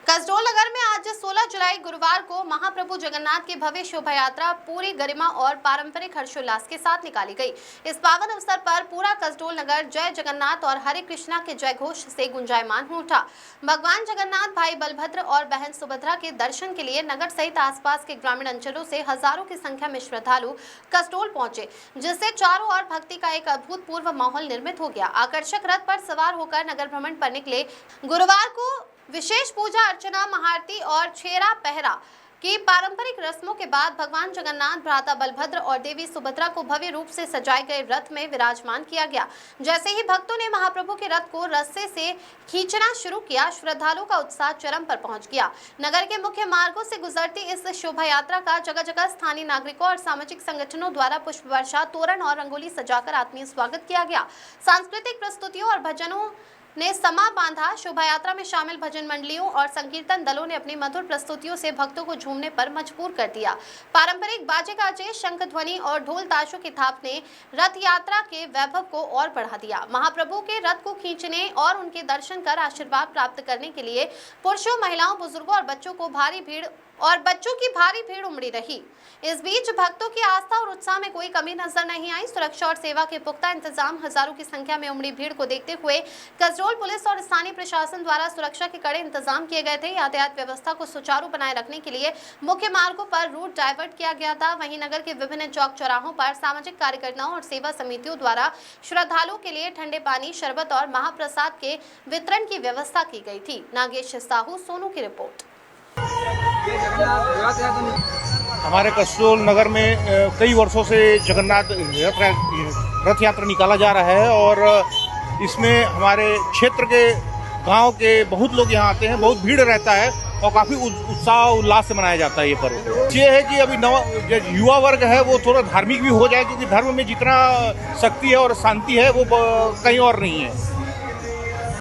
कसडोल नगर में आज 16 जुलाई गुरुवार को महाप्रभु जगन्नाथ की भव्य शोभा यात्रा पूरी गरिमा और पारंपरिक हर्षोल्लास के साथ निकाली गई। इस पावन अवसर पर पूरा कसडोल नगर जय जगन्नाथ और हरे कृष्णा के जय घोष से गुंजायमान हो उठा। भगवान जगन्नाथ, भाई बलभद्र और बहन सुभद्रा के दर्शन के लिए नगर सहित आसपास के ग्रामीण अंचलों से हजारों की संख्या में श्रद्धालु कसडोल पहुंचे, जिससे चारों ओर भक्ति का एक अभूतपूर्व माहौल निर्मित हो गया। आकर्षक रथ पर सवार होकर नगर भ्रमण पर निकले। गुरुवार को विशेष पूजा अर्चना, महाआरती और छेरा पहरा की पारंपरिक रस्मों के बाद भगवान जगन्नाथ, भ्राता बलभद्र और देवी सुभद्रा को भव्य रूप से सजाए गए रथ में विराजमान किया गया। जैसे ही भक्तों ने महाप्रभु के रथ को रस्से से खींचना शुरू किया, श्रद्धालुओं का उत्साह चरम पर पहुंच गया। नगर के मुख्य मार्गों से गुजरती इस शोभा यात्रा का जगह जगह स्थानीय नागरिकों और सामाजिक संगठनों द्वारा पुष्प वर्षा, तोरण और रंगोली सजाकर आत्मीय स्वागत किया गया। सांस्कृतिक प्रस्तुतियों और भजनों ने समा बांधा। शोभा यात्रा में शामिल भजन मंडलियों और संकीर्तन दलों ने अपनी मधुर प्रस्तुतियों से भक्तों को झूमने पर मजबूर कर दिया। पारंपरिक बाजे गाजे, शंख ध्वनि और ढोल ताशों की थाप ने रथ यात्रा के वैभव को और बढ़ा दिया। महाप्रभु के रथ को खींचने और उनके दर्शन कर आशीर्वाद प्राप्त करने के लिए पुरुषों, महिलाओं, बुजुर्गों और बच्चों की भारी भीड़ उमड़ी रही। इस बीच भक्तों की आस्था और उत्साह में कोई कमी नजर नहीं आई। सुरक्षा और सेवा के पुख्ता इंतजाम, हजारों की संख्या में उमड़ी भीड़ को देखते हुए कसडोल पुलिस और स्थानीय प्रशासन द्वारा सुरक्षा के कड़े इंतजाम किए गए थे। यातायात व्यवस्था को सुचारू बनाए रखने के लिए मुख्य मार्गों पर रूट डाइवर्ट किया गया था। वहीं नगर के विभिन्न चौक चौराहों पर सामाजिक कार्यकर्ताओं और सेवा समितियों द्वारा श्रद्धालुओं के लिए ठंडे पानी, शरबत और महाप्रसाद के वितरण की व्यवस्था की गई थी। नागेश साहू, सोनू की रिपोर्ट। हमारे कसडोल नगर में कई वर्षों से जगन्नाथ रथ यात्रा निकाला जा रहा है और इसमें हमारे क्षेत्र के गांव के बहुत लोग यहाँ आते हैं। बहुत भीड़ रहता है और काफ़ी उत्साह उल्लास से मनाया जाता है ये पर्व। ये है कि अभी युवा वर्ग है वो थोड़ा धार्मिक भी हो जाए, क्योंकि धर्म में जितना शक्ति है और शांति है वो कहीं और नहीं है।